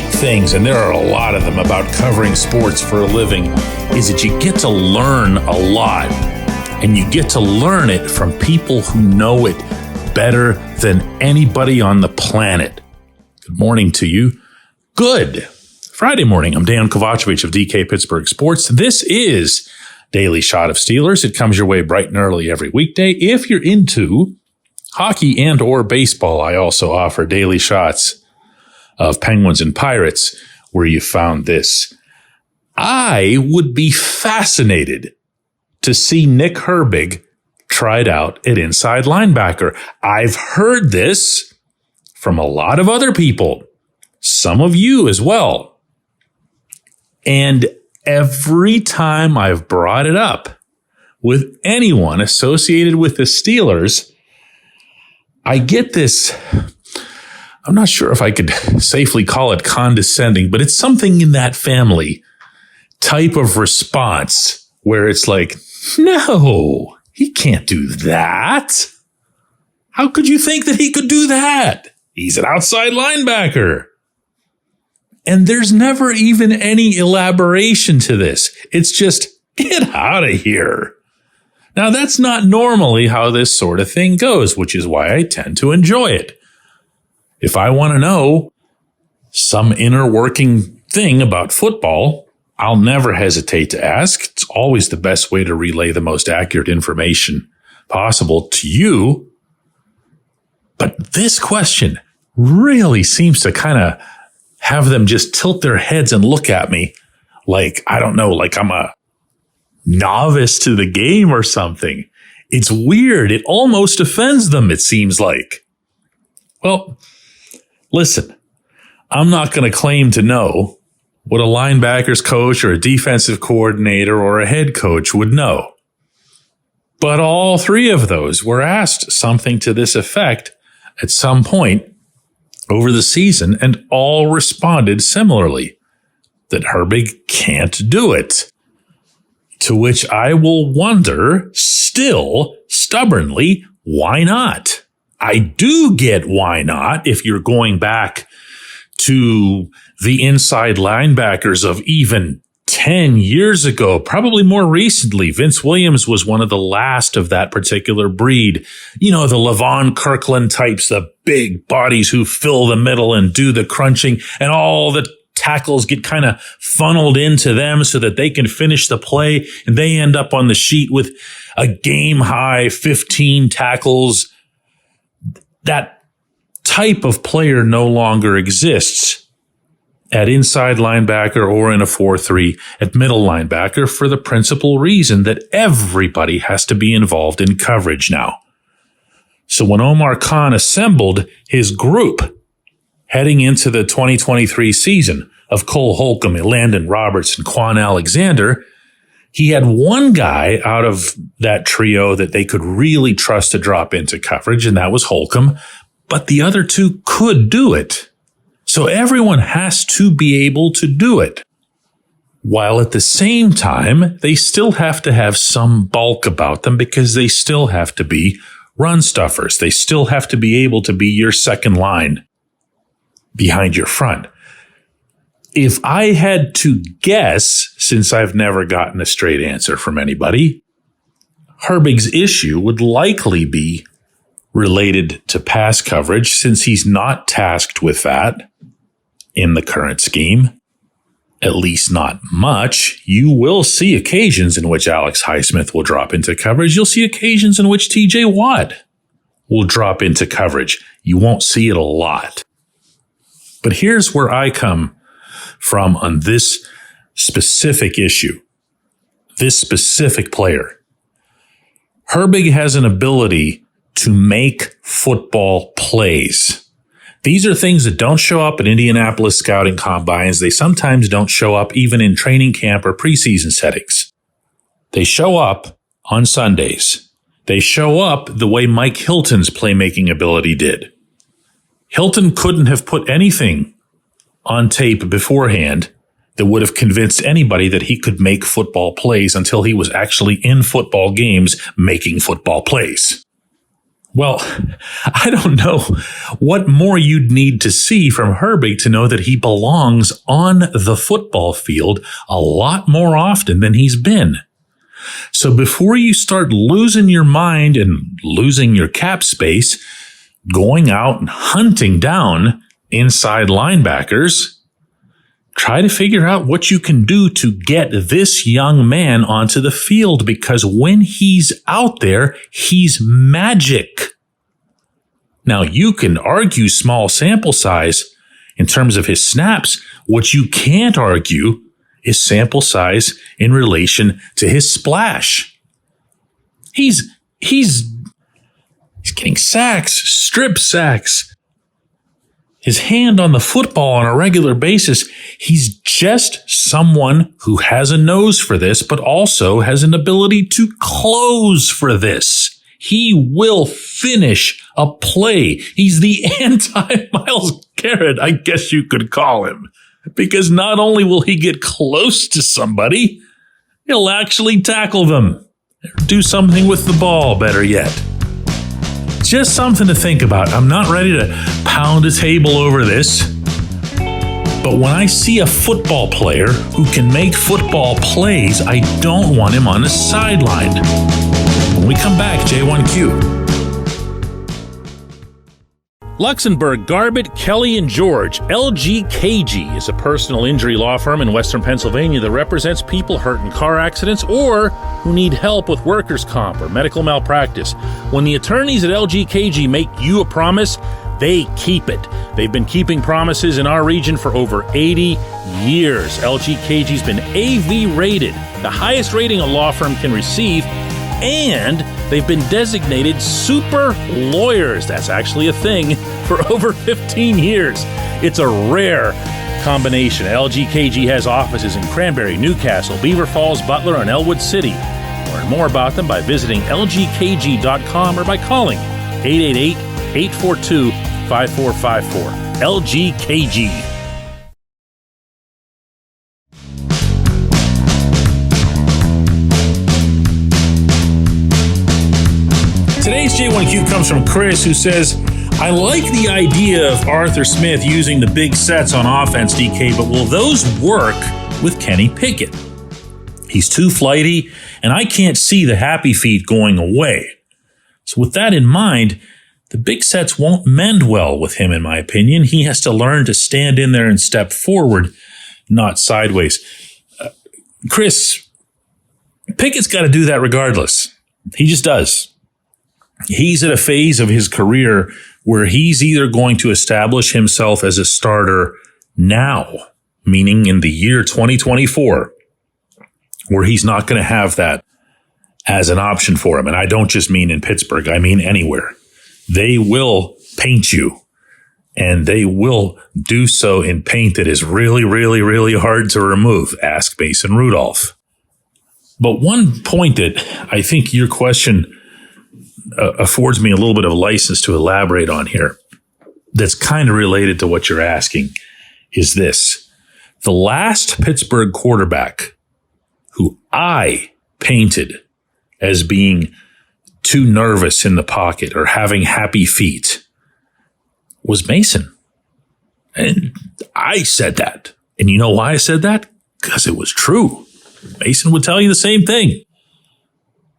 great things, and there are a lot of them about covering sports for a living, is that you get to learn a lot. And you get to learn it from people who know it better than anybody on the planet. Good morning to you. Good Friday morning. I'm Dejan Kovacevic of DK Pittsburgh Sports. This is Daily Shot of Steelers. It comes your way bright and early every weekday. If you're into hockey and or baseball, I also offer daily shots of Penguins and Pirates, where you found this. I would be fascinated to see Nick Herbig tried out at inside linebacker. I've heard this from a lot of other people, some of you as well. And every time I've brought it up with anyone associated with the Steelers, I get this, I'm not sure if I could safely call it condescending, but it's something in that family type of response where it's like, no, he can't do that. How could you think that he could do that? He's an outside linebacker. And there's never even any elaboration to this. It's just, get out of here. Now, that's not normally how this sort of thing goes, which is why I tend to enjoy it. If I want to know some inner working thing about football, I'll never hesitate to ask. It's always the best way to relay the most accurate information possible to you. But this question really seems to kind of have them just tilt their heads and look at me like, I don't know, like I'm a novice to the game or something. It's weird. It almost offends them, it seems like. Well, listen, I'm not going to claim to know what a linebackers coach or a defensive coordinator or a head coach would know. But all three of those were asked something to this effect at some point over the season, and all responded similarly, that Herbig can't do it. To which I will wonder, still, stubbornly, why not? I do get why not if you're going back to the inside linebackers of even 10 years ago, probably more recently. Vince Williams was one of the last of that particular breed. You know, the Levon Kirkland types, the big bodies who fill the middle and do the crunching, and all the tackles get kind of funneled into them so that they can finish the play, and they end up on the sheet with a game high 15 tackles. That type of player no longer exists at inside linebacker or in a 4-3 at middle linebacker, for the principal reason that everybody has to be involved in coverage now. So when Omar Khan assembled his group heading into the 2023 season of Cole Holcomb, Landon Roberts, and Quan Alexander, he had one guy out of that trio that they could really trust to drop into coverage, and that was Holcomb, but the other two could do it. So everyone has to be able to do it, while at the same time, they still have to have some bulk about them because they still have to be run stuffers. They still have to be able to be your second line behind your front. If I had to guess, since I've never gotten a straight answer from anybody, Herbig's issue would likely be related to pass coverage, since he's not tasked with that in the current scheme, at least not much. You will see occasions in which Alex Highsmith will drop into coverage. You'll see occasions in which TJ Watt will drop into coverage. You won't see it a lot. But here's where I come from on this specific issue, this specific player. Herbig has an ability to make football plays. These are things that don't show up at Indianapolis scouting combines. They sometimes don't show up even in training camp or preseason settings. They show up on Sundays. They show up the way Mike Hilton's playmaking ability did. Hilton couldn't have put anything on tape beforehand that would have convinced anybody that he could make football plays until he was actually in football games making football plays. Well, I don't know what more you'd need to see from Herbig to know that he belongs on the football field a lot more often than he's been. So before you start losing your mind and losing your cap space, going out and hunting down inside linebackers, try to figure out what you can do to get this young man onto the field, because when he's out there, he's magic. Now, you can argue small sample size in terms of his snaps. What you can't argue is sample size in relation to his splash. He's getting sacks, strip sacks. His hand on the football on a regular basis. He's just someone who has a nose for this, but also has an ability to close for this. He will finish a play. He's the anti-Myles Garrett, I guess you could call him. Because not only will he get close to somebody, he'll actually tackle them. Do something with the ball, better yet. Just something to think about. I'm not ready to pound a table over this. But when I see a football player who can make football plays, I don't want him on the sideline. When we come back, J1Q. Luxembourg, Garbett, Kelly & George. LGKG is a personal injury law firm in Western Pennsylvania that represents people hurt in car accidents or who need help with workers' comp or medical malpractice. When the attorneys at LGKG make you a promise, they keep it. They've been keeping promises in our region for over 80 years. LGKG's been AV rated, the highest rating a law firm can receive, and they've been designated super lawyers. That's actually a thing for over 15 years. It's a rare combination. LGKG has offices in Cranberry, Newcastle, Beaver Falls, Butler, and Elwood City. Learn more about them by visiting lgkg.com or by calling 888-842-5454. LGKG. Today's J1Q comes from Chris, who says, I like the idea of Arthur Smith using the big sets on offense, DK, but will those work with Kenny Pickett? He's too flighty, and I can't see the happy feet going away. So with that in mind, the big sets won't mend well with him, in my opinion. He has to learn to stand in there and step forward, not sideways. Chris, Pickett's got to do that regardless. He just does. He's at a phase of his career where he's either going to establish himself as a starter now, meaning in the year 2024, where he's not going to have that as an option for him. And I don't just mean in Pittsburgh, I mean anywhere. They will paint you, and they will do so in paint that is really, really, really hard to remove. Ask Mason Rudolph. But one point that I think your question affords me a little bit of license to elaborate on here that's kind of related to what you're asking is this. The last Pittsburgh quarterback who I painted as being too nervous in the pocket or having happy feet was Mason. And I said that. And you know why I said that? Because it was true. Mason would tell you the same thing.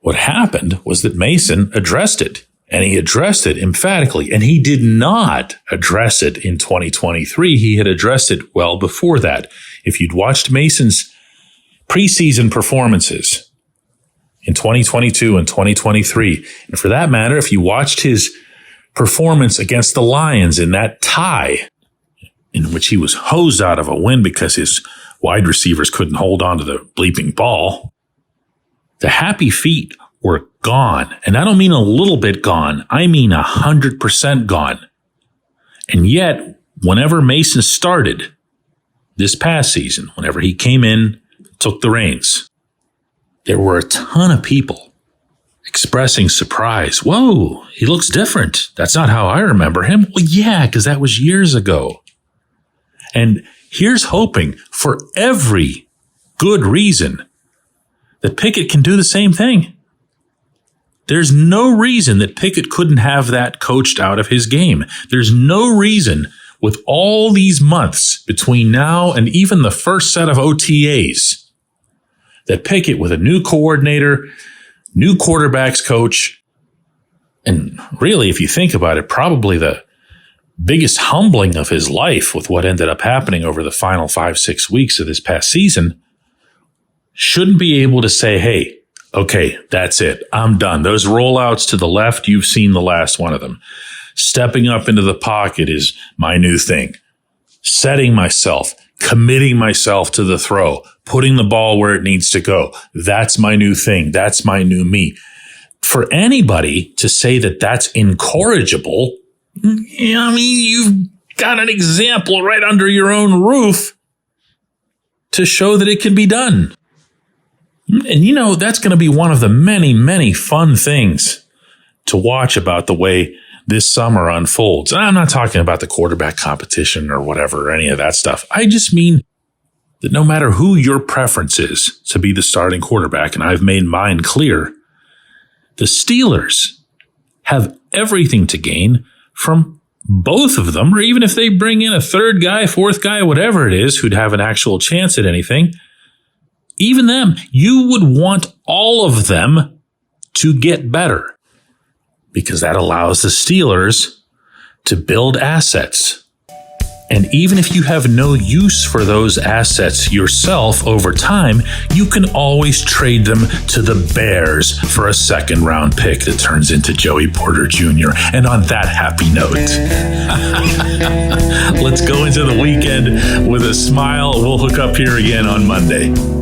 What happened was that Mason addressed it, and he addressed it emphatically, and he did not address it in 2023. He had addressed it well before that. If you'd watched Mason's preseason performances in 2022 and 2023, and for that matter, if you watched his performance against the Lions in that tie, in which he was hosed out of a win because his wide receivers couldn't hold on to the bleeping ball, the happy feet were gone. And I don't mean a little bit gone. I mean 100% gone. And yet, whenever Mason started this past season, whenever he came in, took the reins, there were a ton of people expressing surprise. Whoa, he looks different. That's not how I remember him. Well, yeah, because that was years ago. And here's hoping for every good reason that Pickett can do the same thing. There's no reason that Pickett couldn't have that coached out of his game. There's no reason with all these months between now and even the first set of OTAs that Pickett, with a new coordinator, new quarterbacks coach, and really, if you think about it, probably the biggest humbling of his life with what ended up happening over the final 5-6 weeks of this past season, shouldn't be able to say, hey, okay, that's it. I'm done. Those rollouts to the left, you've seen the last one of them. Stepping up into the pocket is my new thing. Setting myself, committing myself to the throw, putting the ball where it needs to go. That's my new thing. That's my new me. For anybody to say that that's incorrigible, I mean, you've got an example right under your own roof to show that it can be done. And you know, that's going to be one of the many, many fun things to watch about the way this summer unfolds. And I'm not talking about the quarterback competition or whatever, or any of that stuff. I just mean that no matter who your preference is to be the starting quarterback, and I've made mine clear, the Steelers have everything to gain from both of them, or even if they bring in a third guy, fourth guy, whatever it is, who'd have an actual chance at anything, even them, you would want all of them to get better, because that allows the Steelers to build assets. And even if you have no use for those assets yourself over time, you can always trade them to the Bears for a second-round pick that turns into Joey Porter Jr. And on that happy note, let's go into the weekend with a smile. We'll hook up here again on Monday.